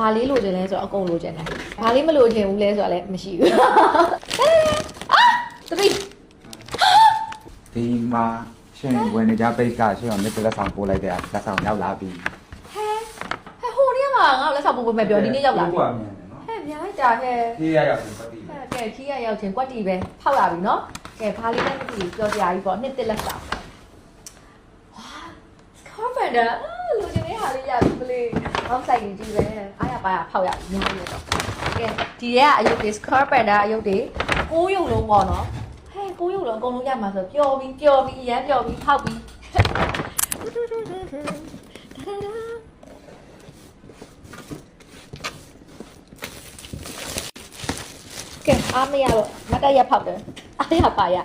ဘာလေးလိုချင်လဲဆိုတော့အကုန်လိုချင်တယ်ဘာလေးမလိုချင်ဘူးလဲဆိုတော့လည်းမရှိဘူးဒီမှာရှင်ဝင်နေကြပိတ်ကရှင်အောင်လက်ဆောင်ပို့လိုက်တဲ့လက်ဆောင်ရောက်လာပြီဟဲဟိုနေ့မှာငါ့လက်ဆောင်ပို့ပေးမယ်ပြောဒီနေ့ရောက်လာပြီဟဲ့မြန်လိုက်တာဟဲခီးရရောက်ပြီပတ်ပြီကဲခီးရရောက်ချင်းကွက်တီပဲဖောက်လာပြီနော်ကဲဘာလေးလဲမသိဘူးပြောစရာကြီးပေါ့နှစ်တစ်လက်ဆောင်ဝါစကောဖန်ဒါလိုချင်တဲ့ဟာလေးရပြီမလေးအောက်ဆိုင်ကြီးပဲအားရပါရဖောက်ရပြီများလို့တော့ကဲဒီရဲကအယုတ်တွေ scar panda အယုတ်တွေ6ရုပ်လုံးပေါ့နော်ဟဲ9ရုပ်လုံးအကုန်လုံးရမှာဆိုပျော်ပြီးအရန်ပျော်ပြီးဖောက်ပြီးကဲအားမရတော့မတ်တရဖောက်တယ်အားရပါရ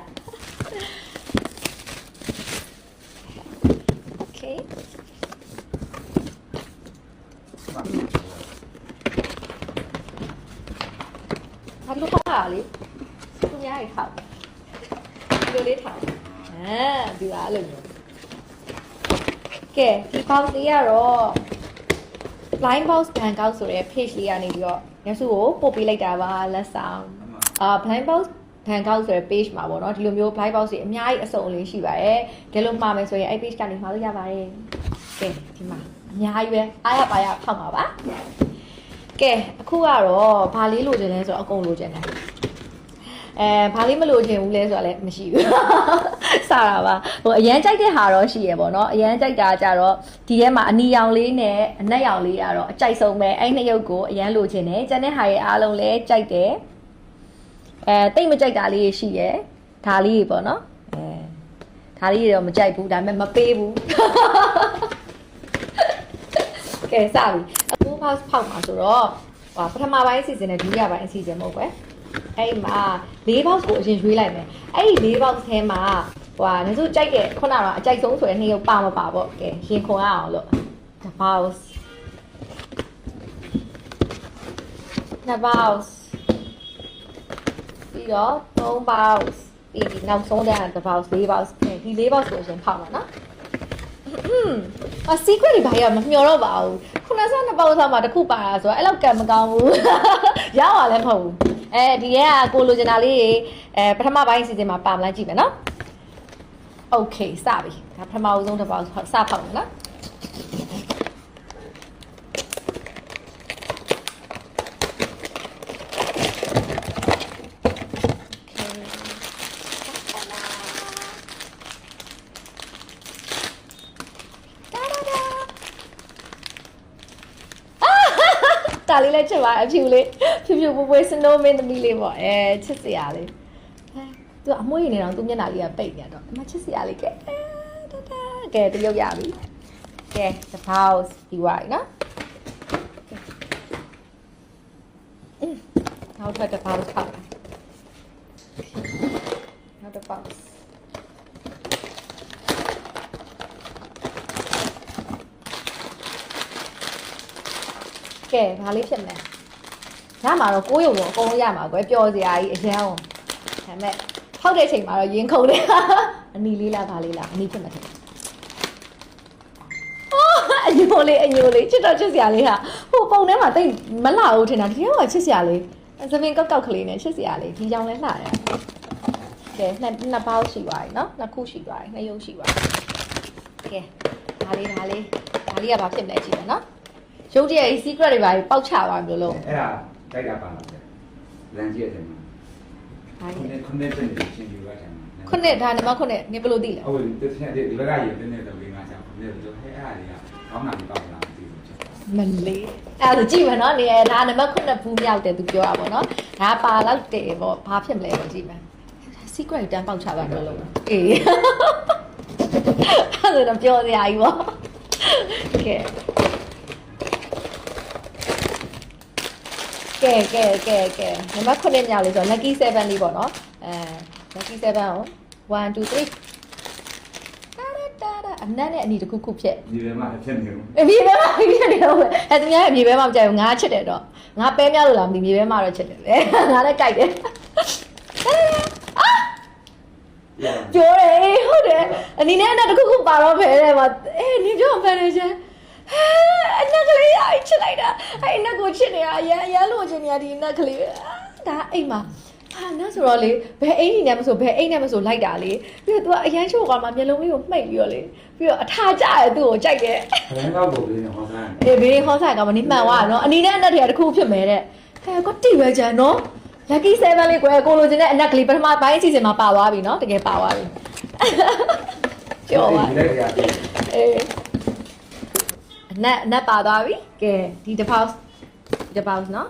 โอเคဘာလို့ဖောက်ရလဲသူများတွေဖောက်ဒီလိုလေးထောက်ဒီလားလို့ကဲဒီ box လေးကတော့ blind box Bangkok ဆိုတဲ့ page လေးကနေပြီးတော့ညစုကိုပို့ပေးလိုက်တာပါလက်ဆောင်blind box Bangkok ဆိုတဲ့ page မှာပေါ့နော်ဒီလိုမျိုး blind box တွေအများကြီးအစုံအလင်းရှိပါတယ်ဒီလိုမှာမယ်ဆိုရင်အဲ့ page ကနေမှာလို့ရပါတယ်ကဲဒီမှာအများကြီးပဲအားရပါရဖောက်ပါပါကဲအခုကတော့ဘာလေးလိုချင်လဲဆိုတော့အကုန်လိုချင်တယ်ဘာလေးမလိုချင်ဘူးလဲဆိုတော့လည်းမရှိဘူးစတာပါဟိုအရန်ကြိုက်တဲ့ဟာတော့ရှိရပေါ့နော်အရန်ကြိုက်တာကြတော့ဒီထဲမှာအနီရောင်လေးနဲ့အနက်ရောင်လေးကတော့အကြိုက်ဆုံးပဲအဲ့နှစ်ရုပ်ကိုအရန်လိုချင်တယ်ကျန်တဲ့ဟာရဲ့အားလုံးလည်းကြိုက်တယ်တိတ်မကြိုက်တာလေးရှိရဒါလေးပေါ့နော်ဒါလေးတော့မကြိုက်ဘူးဒါပေမဲ့မပေးဘူးကဲစပြီအခု box ဖောက်မှာဆိုတော့ပထမပိုင်းအစီအစဉ်နဲ့ဒုတိယပိုင်းအစီအစဉ်မဟုတ်ပဲအဲ့မှာ၄ box ကိုအရင်ရွေးလိုက်မယ်အဲ့ဒီ၄ box ထဲမှာနင်တို့ကြိုက်တဲ့ခုနကတော့အကြိုက်ဆုံးဆိုတဲ့နှစ်ရုပ်ပါမပါပေါ့ကဲရင်ခွန်ရအောင်လို့2 box 2 box ပြီးတော့3 box ပြီးနောက်ဆုံးတဲ့1 box 4 box ဒီ4 box ကိုအရင်ဖောက်မှာနော်secret တွေဘာရမမျှော်တော့ပါဘူး92 box ဆောက်မှာတစ်ခုပါတာဆိုတော့အဲ့လောက်ကံမကောင်းဘူးရအောင်လည်းမဟုတ်ဘူးဒီကကိုလိုချင်တာလေးပထမပိုင်းစီစဉ်မှာပါမလားကြည့်မယ်နော်โอเคစပြီဒါပထမဦးဆုံးတစ်ပေါက်စဖောက်မယ်နော်ဒါလေးလည်းချစ်ပါအဖြူလေးဖြူဖြူပွေးပွေးစနိုးမင်းသမီးလေးပေါ့ချစ်စရာလေးသူအမွှေးနေတော့သူမျက်နှာလေးကပိတ်နေတော့အမချစ်စရာလေးကဲကဲတရုပ်ရပြီကဲ the house ဒီဝိုင်းနော်နောက်ထပ် the house ဖောက်နောက် the houseကဲဘာလေးဖြစ်မလဲညမှာတော့6ရုံတော့အကုန်လုံးရမှာကွယ်ပျော်စရာကြီးအရန်အောင်ဒါပေမဲ့ဖောက်တဲ့အချိန်မှာတော့ရင်ခုန်တယ်အနီလေးလားဘာလေးလားအနီဖြစ်မှာတယ်အညိုလေးချစ်တော့ချစ်စရာလေးဟာဟိုပုံထဲမှာတိတ်မလှဘူးထင်တာဒီထဲမှာချစ်စရာလေးသပင်ကောက်ကလေးနဲ့ချစ်စရာလေးဒီကြောင်လဲလှတယ်ကဲနှစ်ပေါက်ရှိသွားပြီနော်နှစ်ခုရှိသွားပြီနှစ်ရုပ်ရှိသွားပြီကဲဒါလေးကဘာဖြစ်မလဲကြည့်မယ်နော်ရုပ်တရက် secret တွေပါပေါက်ချသွားပြီလို့အဲ့ဒါတိုက်တာပါလားလမ်းကြီးရဲ့မှာခုနှစ်ပြည့်နေချင်းယူရတဲ့မှာခုနှစ်ဒါနံပါတ်9နေဘယ်လိုသိလဲဟုတ်ပြီဒီဘက်ကရေတင်းနေတဲ့လေးငါချောင်းခုနှစ်ဆိုဟဲ့အဲ့ဒါလေးကကောင်းတာလေးပေါက်လာမသိဘူးချက်မလေးအဲ့ဒါကြည့်မယ်နော်နေဒါနံပါတ်9ဘူးမြောက်တယ်သူပြောတာပေါ့နော်ဒါပါလောက်တယ်ပေါ့ဘာဖြစ်မလဲကြည့်မယ် secret တန်းပေါက်ချသွားတယ်လို့အေးအဲ့ဒါတော့ပြောစရာကြီးပေါ့ကဲကဲနံပါတ်9မြောက်လေးဆိုတော့ lucky 7လေးပေါ့နော်lucky 7ကို1 2 3အနက်နဲ့အနီတစ်ခုဖြစ်မြေပဲမှာဖြစ်နေဘူးမြေပဲမှာဖြစ်နေတော့သူများမြေပဲမှာမကြိုက်ဘူးငါချစ်တယ်တော့ငါပဲများလို့လားမသိမြေပဲမှာတော့ချစ်တယ်လေငါလည်းကြိုက်တယ်ပြောတယ်ဟုတ်တယ်အနီနဲ့အနက်တစ်ခုပါတော့ဖဲတယ်မှာနင်ပြောဖဲနေချင် အနက်ကလေးအချစ်လိုက်တာအဲ့အနက်ကိုချစ်နေတာအရန်လို့ချင်နေတာဒီအနက်ကလေးဒါအိမ်မှာဟာနော်ဆိုတော့လေဘယ်အိမ်ကြီးနဲ့မဆိုဘယ်အိမ်နဲ့မဆိုလိုက်တာလေပြီးတော့ तू ကအရန်ချို့ကမှမျက်လုံးလေးကိုမှိတ်ပြီးတော့လေပြီးတော့အထာကျတယ်သူ့ကိုကြိုက်တယ် ဘယ်တော့ပုံလေးနဲ့ဟောစား အေးဘေးဟောဆိုင်ကမနေမှန်သွားတာနော်အနီနဲ့အနက်တွေကတစ်ခုဖြစ်မယ်တဲ့ဟဲ့ကိုတိပဲကြံနော် lucky 7လေးကိုလိုချင်တဲ့အနက်ကလေးပထမပိုင်းအစီအစဉ်မှာပါသွားပြီနော်တကယ်ပါသွားပြီကျော်ပါအေးအနက်ပါသွားပြီကဲဒီတစ်ပေါက်နော်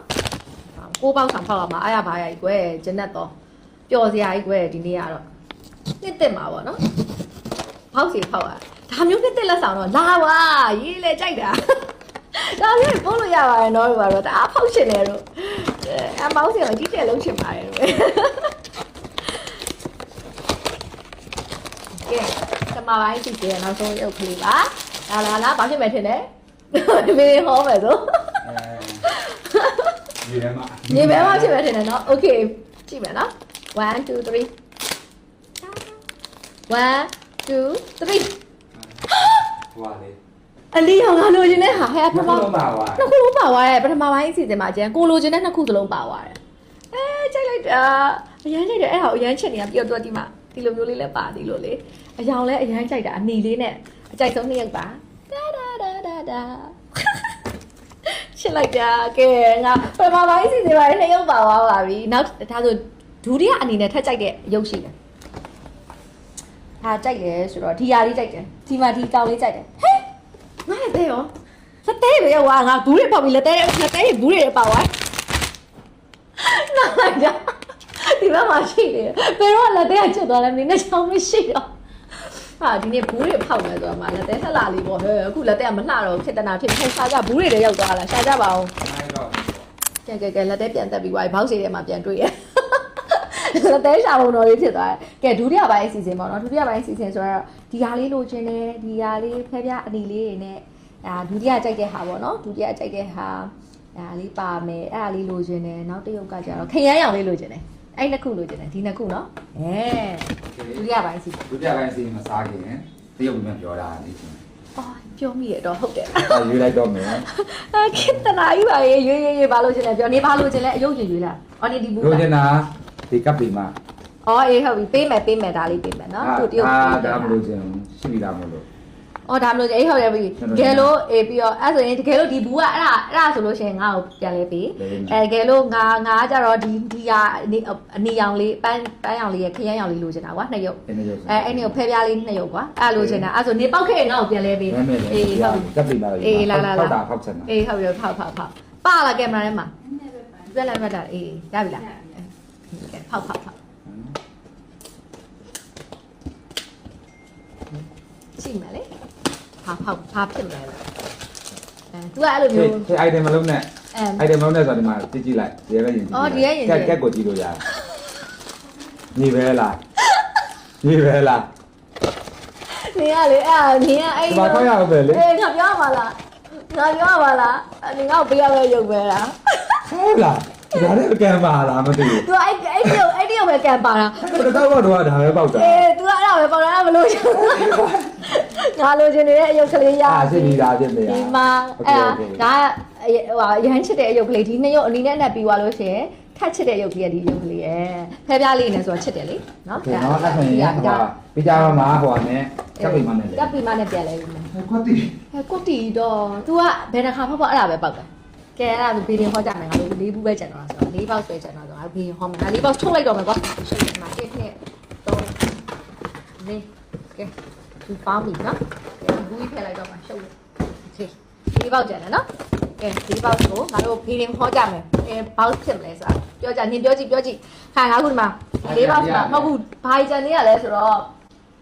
ကိုးပေါက်ဆောင်ဖောက်ရမှာအားရပါရကြီးကွယ်ဂျနက်တော့ပျော်စရာကြီးကွယ်ဒီနေ့ကတော့နှစ်သက်မှာပေါ့နော်ဖောက်စီဖောက်ရဒါမျိုးနှစ်သက်လက်ဆောင်တော့လာပါရေးလေကြိုက်တာဒါမျိုးပို့လို့ရပါတယ်နော်တို့ကတော့တအားဖောက်ရှင်တယ်တို့အမောင်းစီကိုကြီးတဲ့လုံးချင်ပါတယ်တို့ကဲတမပိုင်းစီကျေနောက်ဆုံးရုပ်ကလေးပါလာဘာဖြစ်မယ်ထင်လဲမင်းဟောမယ်ဆိုညီမဲမဖြစ်မယ်ထင်တယ်နော်โอเคကြည့်မယ်နော်1 2 3 1 2 3 ဟွာလေ အလီအောင်ငါလိုချင်တဲ့ဟာဟဲ့ပထမ နှစ်ခုလုံးပါသွား နှစ်ခုလုံးပါသွားရဲ့ပထမပိုင်းအစီအစဉ်မှာကျန်ကိုလိုချင်တဲ့နှစ်ခုစလုံးပါသွားတယ်ကြိုက်လိုက်တာအရန်ကြိုက်တယ်အဲ့ဟာအရန်ချစ်နေတာပြီးတော့ဒီမှာဒီလိုမျိုးလေးလည်းပါသေးလို့လေအယောင်လည်းအရန်ကြိုက်တာအနီလေးနဲ့အကြိုက်ဆုံးနှစ်ယောက်ပါဒါချစ်လိုက်တာကဲငါပထမပိုင်းအစီအစဉ်မှာနှစ်ယောက်ပါသွားပါပြီနောက်ဒါဆိုဒုတိယအနေနဲ့ထပ်ကြိုက်တဲ့ရုပ်ရှိတယ်ဟာကြိုက်တယ်ဆိုတော့ဒီဟာလေးကြိုက်တယ်ဒီမှာဒီကောင်လေးကြိုက်တယ်ဟဲ့ငါလည်းတဲ့ရောလက်သေးပဲကွာငါဘူးတွေပေါက်ပြီးလက်သေးဘူးတွေပေါက်သွားနားလိုက်ကြဒီဘက်မှာရှိတယ်ဘယ်တော့လက်သေးကကျွတ်သွားလဲမင်းနဲ့ချောင်းမရှိတော့ဟာဒီနေ့ဘူးတွေဖောက်မယ်ဆိုတော့မှလက်သေးလှလေးပေါ့ဟဲ့အခုလက်သေးကမလှတော့ဖြစ်တနာဖြစ်ဖြစ်ရှာကြဘူးတွေလည်းရောက်သွားလားရှာကြပါအောင်ကဲလက်သေးပြန်တက်ပြီးသွားပြီဘောက်စီထဲမှာပြန်တွေ့ရလက်သေးရှာပုံတော်လေးဖြစ်သွားတယ်ကဲဒုတိယပိုင်းအစီအစဉ်ပေါ့နော်ဒုတိယပိုင်းအစီအစဉ်ဆိုတော့ဒီဟာလေးလိုချင်တယ်ဒီဟာလေးဖဲပြအနီလေးတွေနဲ့ဒုတိယကြိုက်တဲ့ဟာပေါ့နော်ဒုတိယကြိုက်တဲ့ဟာဒါလေးပါမယ်အဲ့ဒါလေးလိုချင်တယ်နောက်တစ်ရုပ်ကကြတော့ခရမ်းရောင်လေးလိုချင်တယ်အဲ့နှစ်ခုလိုချင်တယ်ဒီနှစ်ခုနော်ဒုတိယပိုင်းစီဒုတိယပိုင်းစီမစားခင်တရုပ်မြန်ပြောတာနေချင်းအော်ပြောမိရတော့ဟုတ်တယ်ရွေးလိုက်တော့မယ်ခေတ္တနာကြီးပါရေးဘာလို့ချင်လဲပြောနေဘာလို့ချင်လဲအယုတ်ရွေးလားအော်နေဒီဘူးလိုချင်တာဒီကပ်ပြီးမှအော်အေးဟုတ်ပြီပေးမယ်ဒါလေးပေးမယ်နော်သူတရုပ်ဒါမလို့ချင်ရှိပြီလားမလို့အော်ဒါမလို့အေးဟုတ်တယ်ပြီတကယ်လို့အေးပြီးတော့အဲ့ဆိုရင်တကယ်လို့ဒီဘူးကအဲ့ဒါဆိုလို့ရှိရင်ငါ့ကိုပြန်လဲပေးတကယ်လို့ငါကြတော့ဒီကအနီရောင်လေးပန်းရောင်လေးရခရမ်းရောင်လေးလိုချင်တာကွာနှစ်ရုပ်အဲ့နှစ်ရုပ်ဖဲပြားလေးနှစ်ရုပ်ကွာအဲ့လိုချင်တာအဲ့ဆိုနေပေါက်ခဲ့ငါ့ကိုပြန်လဲပေးအေးဟုတ်ကပ်ပြီးပါအေးလာဖောက်တာဖောက်ချင်တာအေးဟုတ်ပြီဖောက်ပါလာကင်မရာထဲမှာပြန်လဲမှတ်တာအေးရပြီလားဖောက်ကြည့်မယ်လေဟာဖြစ်မယ်လားသူကအဲ့လိုမျိုးဒီ item မလုံးနဲ့ item မလုံးနဲ့ဆိုတော့ဒီမှာကြည့်လိုက်ရဲပဲရင်အော်ဒီရဲရင်ကက်ကိုကြည့်လို့ရတယ်ညီပဲလားနေကလေအဲ့နင်ကအဲ့ဘာခေါ်ရအောင်ပဲလေအေးငါပြောပါလားနင်ငါ့ကိုပေးရမယ့်ရုပ်ပဲလားဟုတ်လားဒါလည်းကံပါလားမသိဘူး तू အဲ့ဒီရုပ်ပဲကံပါတာတော့ဒါပဲပေါက်တာအေး तू အဲ့ဒါပဲပေါက်တာမလို့ချင်ငါလိုချင်နေတဲ့အယုတ်ကလေးရဖြစ်ပြီဒါဖြစ်ပြီဒီမှာအဲ့ဒါရမ်းချစ်တဲ့အယုတ်ကလေးဒီနှစ်ရုပ်အနည်းနဲ့ပြီးသွားလို့ရှိရင်ထက်ချစ်တဲ့ရုပ်ကလေးကဒီရုပ်ကလေးရယ်ဖဲပြားလေးနဲ့ဆိုတော့ချစ်တယ်လေနော်အဲ့ဆိုရင်ပြကြတော့မှာဟိုနဲ့ကပ်ပြီးမှနဲ့ပြန်လဲပြီကွတ်တီကွတ်တီတော့ तू ကဘယ်နှခါဖောက်အဲ့ဒါပဲပေါက်တယ်ကဲအဲ့ဒါဘေးရင်ဟောကြမယ်ငါတို့၄ဘူးပဲကျန်တော့ဆိုတော့၄ပေါက်ဆွဲကျန်တော့ဆိုတော့ဘေးရင်ဟောမယ်ငါ၄ပေါက်ထုတ်လိုက်တော့မယ်ကွာရှုပ်နေမှာ1 2 3 4ကဲဒီပေါင်းပြီနော်ဘူးကြီးဖယ်လိုက်တော့မှာရှုပ်လို့โอเค၄ပေါက်ကျန်တယ်နော်ကဲ၄ပေါက်ကိုငါတို့ဘေးရင်ဟောကြမယ်ဘောက်ဖြစ်မလဲဆိုတာပြောကြနင်ပြောကြည့်ခါငါခုဒီမှာ၄ပေါက်ဆိုတာမဟုတ်ဘူးဘာကြံနေရလဲဆိုတော့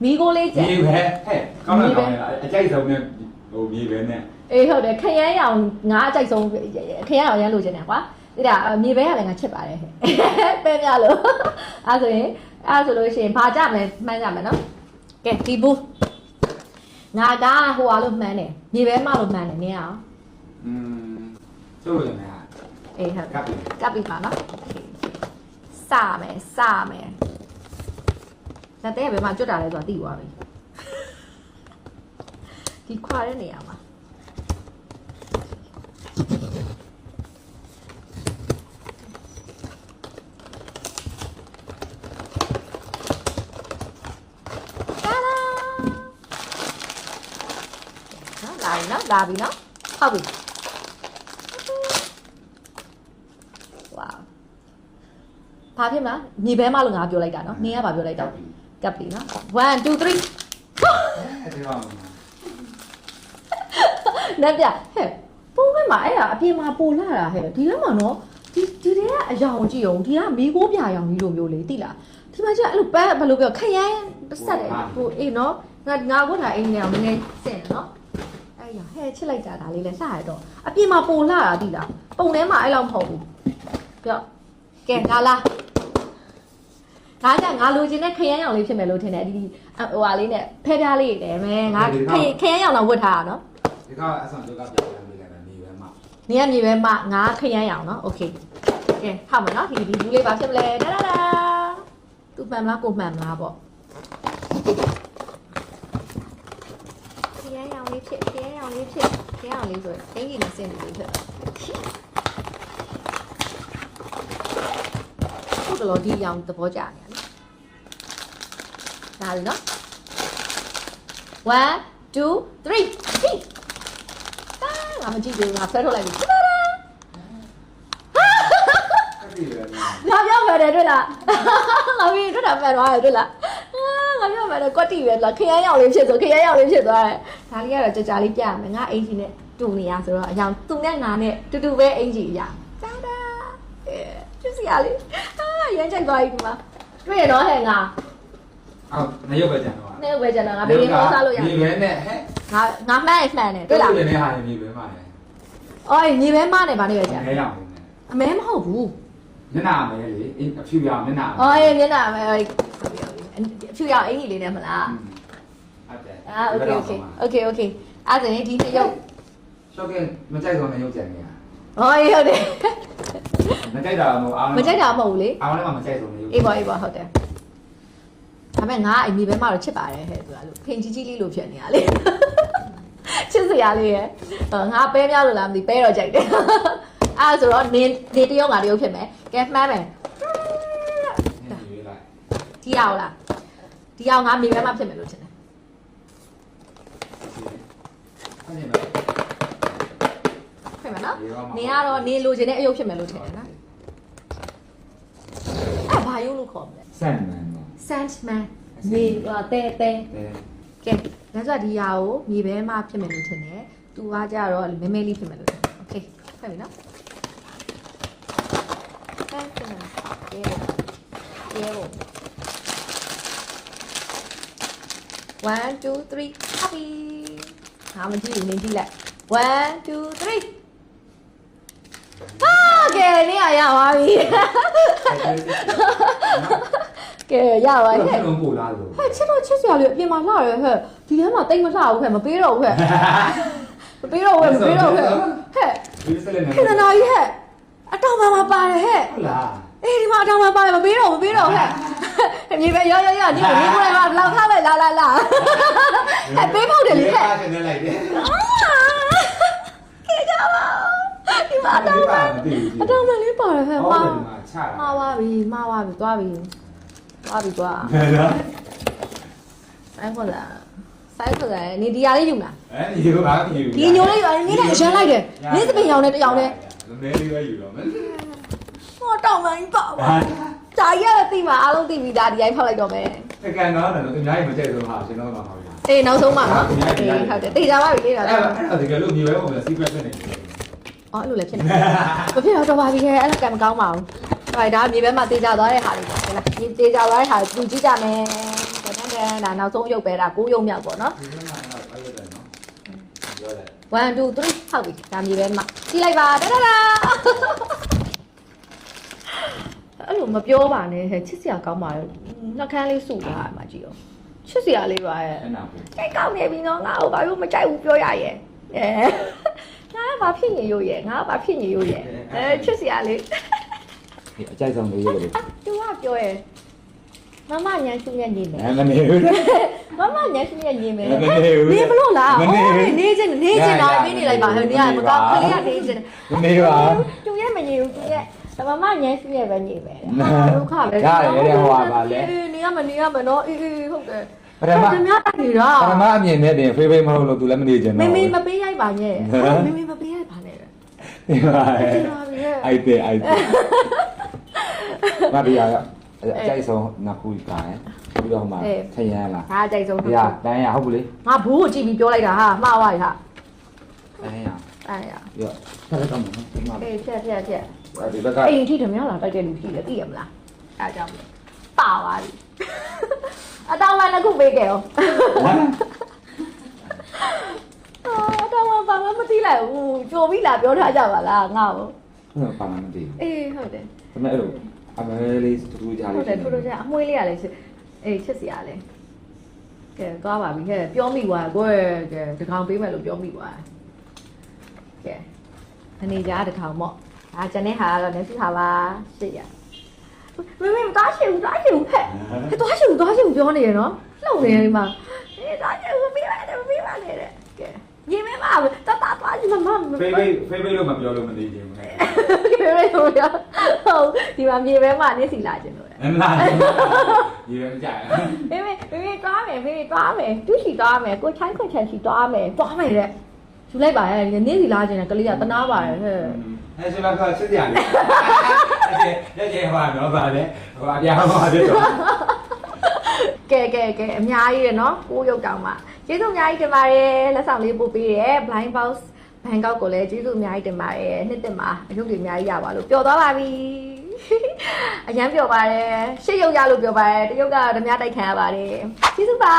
မီးကိုလေးကျန်မီးပဲဟဲ့ကောင်းတာအကြိုက်ဆုံးနဲ့ဟိုမီးပဲနဲ့အေးဟုတ်တယ်ခရမ်းရောင်ငါအကြိုက်ဆုံးခရမ်းရောင်ရမ်းလိုချင်တယ်ကွာဒါမြေပဲကလည်းငါချစ်ပါတယ်ပဲပြလို့အဲ့ဆိုလို့ရှိရင်ဘာကြမလဲမှန်းကြမယ်နော်ကဲဒီဘူးငါကဟိုအားလို့မှန်းတယ်မြေပဲမလို့မှန်းတယ်နင်းအောင်ကျိုးလို့ရမယ်အေးဟုတ်ကပ်ပြီးပါနော်စမယ်လက်သေးဘယ်မှာကျွတ်တာလဲဆိုတာသိသွားပြီဒီခွာတဲ့နေရာမှာ နော်လာပြီနော်ဟုတ်ပြီဝါဘာဖြစ်မလားညီဘဲမလို့ငါပြောလိုက်တာနော်နင်းကဘာပြောလိုက်တာကပ်ပြီနော်1 2 3 အဲ့ဒါ နတ်ပြဟဲ့ပုံမဲ့မှာအဲ့ဒါအပြင်မှာပိုလာတာဟဲ့ဒီထဲမှာနော်ဒီထဲကအယောင်ကြည့်အောင်ဒီကမီးကိုးပြာရောင်ကြီးလိုမျိုးလေသိလားဒီမှာကျအဲ့လိုပန်းဘယ်လိုပြောခရမ်းတစ်ဆက်တယ်ဟိုအေးနော်ငါဝတ်ထားအိမ်နေအောင်နည်းနည်းစင်နော်အဲ့ရဟဲ့ချစ်လိုက်တာဒါလေးလဲလှရတော့အပြင်မှာပိုလာတာသိလားပုံထဲမှာအဲ့လောက်မဟုတ်ဘူးပြောကဲငါလာငါလိုချင်တဲ့ခရမ်းရောင်လေးဖြစ်မယ်လို့ထင်တယ်ဒီဟိုဟာလေးနဲ့ဖဲပြားလေးတယ်မယ်ငါခရမ်းရောင်တော့ဝတ်ထားတာနော်ဒီကအဆောင်ကျောက်ကပြောင်းနေလိုက်တာနေပဲမှနေရမြေပဲမှငါခရမ်းရောင်နော်โอเคကဲထောက်မယ်နော်ဒီဘူးလေးပါဖြစ်မလဲဒါဒါသူမှန်မလားကိုမှန်မလားပေါ့ခရမ်းရောင်လေးဖြစ်ခရမ်းရောင်လေးဖြစ်ခရမ်းရောင်လေးဆိုအင်ကြီးနဲ့စင်လေးဖြစ်ဟုတ်တယ်လို့ဒီရောင်သဘောကျနေရနော်ဒါပြီနော်1 2 3 ငါမကြည့်သေးဘူးငါဆွဲထုတ်လိုက်ပြီငါပြောမယ်တွေ့လားငါပြီးတွေ့တာမှန်သွားတယ်တွေ့လားငါပြောမယ်ကွက်တီပဲလားခရမ်းရောက်လေးဖြစ်ဆိုခရမ်းရောက်လေးဖြစ်သွားတယ်ဒါလေးကတော့ကြာကြာလေးပြရမယ်ငါအင်ဂျီနဲ့တူနေရဆိုတော့အယောင်သူနဲ့ငါနဲ့တူတူပဲအင်ဂျီအရာတာတာကျစီရလေးရမ်းကြိုက်သွားပြီဒီမှာတွေ့ရတော့ဟဲ့ငါအော်နေရုပ်ပဲကြံတော့နေရုပ်ပဲကြံတော့ငါဘေးရင်ပေါ်စားလို့ရတယ်မြေပဲနဲ့ဟဲ့ငါမှန်တယ်တွေ့လားမြေပဲဟာမြေပဲမှာလေအော်ညီပဲမနဲ့ဗာနေပဲကြံနေရအောင်အမဲမဟုတ်ဘူးမျက်နှာမဲလေအဖြူရောင်မျက်နှာအော်မျက်နှာမဲအဖြူရောင်အင်ကြီးလေးနဲ့မလားဟုတ်တယ်โอเคအဲ့ဒါဆိုရင်ဒီနှစ်ရုပ်ရှော့ကင်မကြိုက်တော့နေရုပ်ကြံနေရဟောဟုတ်တယ်မကြိုက်တာမဟုတ်အားမကြိုက်တာမဟုတ်ဘူးလေအားလည်းမကြိုက်တော့နေရုပ်အေးပါဟုတ်တယ်ဒါပေမဲ့ငါအမိပဲမတော့ချစ်ပါတယ်ဟဲ့သူကလို့ဖင်ကြီးကြီးလေးလို့ဖြစ်နေရလေချစ်စရာလေးရဲ့ငါပဲများလို့လားမသိပဲတော့ကြိုက်တယ်အဲ့ဆိုတော့နေတရုပ်ငါတရုပ်ဖြစ်မယ်ကဲမှန်းမယ်ဒီအောင်လားဒီအောင်ငါမိပဲမဖြစ်မယ်လို့ထင်တယ်ဖြစ်မယ်နော်နေကတော့နေလိုချင်တဲ့အယုတ်ဖြစ်မယ်လို့ထင်တယ်နော်အဲ့ဘာယုတ်လို့ခေါ်မလဲ Sandman နေတဲကဲဒါဆိုဒီဟာကိုမြေပဲမှဖြစ်မယ်လို့ထင်တယ်သူကကြတော့မဲမဲလေးဖြစ်မယ်လို့ထင်တယ်โอเคဖတ်ပြီနော်1 2 3 happy ဟာမကြည့်ဘူးနေကြည့်လိုက်1 2 3ဟာကဲနေရပါပြီကဲရပါရဲ့ဟဲ့လုံးပို့လားလို့ဟဲ့ချစ်စရာလေးအပြင်မှာလှရဟဲ့ဒီထဲမှာတိတ်မလှဘူးဟဲ့မပေးတော့ဘူးဟဲ့မပေးတော့ဘူးဟဲ့ဒီစလည်းနေခဏနာကြီးဟဲ့အတောင်မှာပါတယ်ဟဲ့ဟုတ်လားအေးဒီမှာအတောင်မှာပါတယ်မပေးတော့ဟဲ့မြေပဲရောဒီကိုနေကိုလိုက်ပါလောက်ထားလိုက်လာအဲ့ပေးဖို့တယ်လေဟဲ့ပါနေလိုက်တယ်ကဲကြပါဒီမှာအတောင်မှာလေးပါတယ်ဟဲ့မှာပါပြီသွားပြီကွာဆိုင်ခေါ်လာနေဒီရလေးယူမလားဒီလိုပါယူဒီညိုလေးယူနေနဲ့ရမ်းလိုက်တယ်နင်းစပင်ရောင်နဲ့တရောင်နဲ့မဲလေးပဲယူတော့မယ်ဟောတောင်မှန်ပါဒါကြီးရတိမှာအားလုံးသိပြီးသားဒီတိုင်းဖောက်လိုက်တော့မယ်တကယ်တော့လည်းအများကြီးမကြိုက်တော့ဟာရှင်တော့မှာပါဗျာအေးနောက်ဆုံးမှာနော်အေးဟုတ်တယ်တေချာပါပြီလေဒါအဲ့တကယ်လို့မြေပဲပုံစံ secret ဖြစ်နေတယ်အော်အဲ့လိုလည်းဖြစ်နေမဖြစ်တော့ပါပြီခဲအဲ့ဒါကံမကောင်းပါဘူးဟုတ်ဒါမြေပဲမှာတေချာသွားတဲ့ဟာလေးပေါ့ဟဲ့လားတေချာသွားတဲ့ဟာသူကြည့်ကြမယ်ဒါနောက်ဆုံးရုပ်ပဲဒါ9ရုပ်မြောက်ပေါ့နော်1 2 3ဟုတ်ပြီဒါမြေပဲမှာကြည့်လိုက်ပါတဒါအဲ့လိုမပြောပါနဲ့ဟဲ့ချစ်စရာကောင်းပါလေနှက်ခမ်းလေးစုလာမှာကြည့်အောင်ချစ်စရာလေးပါရဲ့စိတ်ကောင်းနေပြီနော်ငါ့ကိုဘာလို့မကြိုက်ဘူးပြောရရဲ့ငါကဘာဖြစ်နေရုပ်ရဲ့ချစ်စရာလေးအကြိုက်ဆုံးလေးရုပ်လေးသူကပြောရဲ့မမညံရှူရနေမယ်မနေဘူးမမညံရှူရနေမယ်နေဘလို့လားနေချင်းတော့နေနေလိုက်ပါဟဲ့နေရမကောင်းကလေးကနေချင်းနေပါသူရဲ့မနေဘူးသူရဲ့မမညံရှူရပဲနေပဲဒုက္ခပဲရတယ်ဟိုပါလေနေရမနော်အေးဟုတ်တယ် ပထမ ဓမြနေတော့ ပထမအမြင်နဲ့တင်ဖေးဖေးမဟုတ်လို့ तू လည်းမနေချင် မေ တော့ မေမပေးရိုက်ပါနဲ့မေမေမပေးရိုက်ပါနဲ့ ဒီပါအိုက်တဲ့ငါဒီအကြိုက်ဆုံးနှစ်ခုကားပြီးတော့မှထရမ်းလား ဒါအကြိုက်ဆုံး ဒီကတန်းရဟုတ်ဘူးလေ ငါဘူးကိုကြည့်ပြီးပြောလိုက်တာဟာမှားသွားပြီဟာ တန်းရ အဲ့ရ ပြီးတော့ဆက်လက်တော့မယ်နော်ဒီမှာ အေးဖြတ်ဒီဘက်က အိမ်ထိဓမြလာတိုက်တဲ့လူရှိတယ်သိရမလားအဲ့ကြောင့်ပါသွားပြီအတောင်မှလည်းခုပေးခဲ့အောင်အတောင်မှဘာမှမသိလိုက်ဘူးကြိုပြီးလာပြောထားကြပါလားငါ့ကို ဟုတ်ပါမမသိ အေးဟုတ်တယ် ဘူးဒါပေမဲ့အဲ့လိုအမဲလေးတူကြ ဟု လေး တ်တယ်ထိုးထိုးချအမွှေးလေးရလဲအေးချစ်စရာလဲကဲသွားပါပြီဟဲ့ပြောမိသွားကိုယ်ကဲတကောင်ပေးမယ်လို့ပြောမိသွားကဲအနေကြားတကောင်ပေါ့ဒါကျန်တဲ့ဟာကတော့နေစုဟာပါ800မမေသွားရှင်ဟဲ့သွားရှင်ပြောနေရနော်လှုပ်နေတယ်ဒီမှာအေးသွားရှင်မပေးပါနဲ့တဲ့ကဲရေမဲမတတ်သွားရှင်မမ ဖေးလို့မပြောလို့မသိချင်ဘူးလေ ကဲရေဟုတ်ဒီမှာမြေပဲမနေစီလာခြင်းလို့ အမလားဒီပဲကြာ ဖေးသွားမယ်တူရှိသွားမယ်ကိုချိုင်းခွက်ချန်ရှိသွားမယ်တဲ့ယူလိုက်ပါရဲ့နေစီလာခြင်းကလေးကတနာပါတယ်ဟဲ့ အဲ့ဆိုတော့စစ်ကြတယ်ရဲဟောတော့ဗါလေဟိုအပြားဟောတယ်တော့ ကဲအများကြီးရနော်ကိုရုပ်တောင်မှကျေးဇူးအများကြီးတင်ပါတယ်လက်ဆောင်လေးပို့ပေးတယ် blind box ဘန်ကောက်ကိုလည်းကျေးဇူးအများကြီးတင်ပါတယ်နှစ်တင်မှာအယုတ်တွေအများကြီးရပါလို့ပျော်သွားပါပြီအရန်ပျော်ပါတယ်ရှစ်ရုပ်ရလို့ပျော်ပါတယ်တရုပ်ကဓမြတိုက်ခံရပါတယ်ကျေးဇူးပါ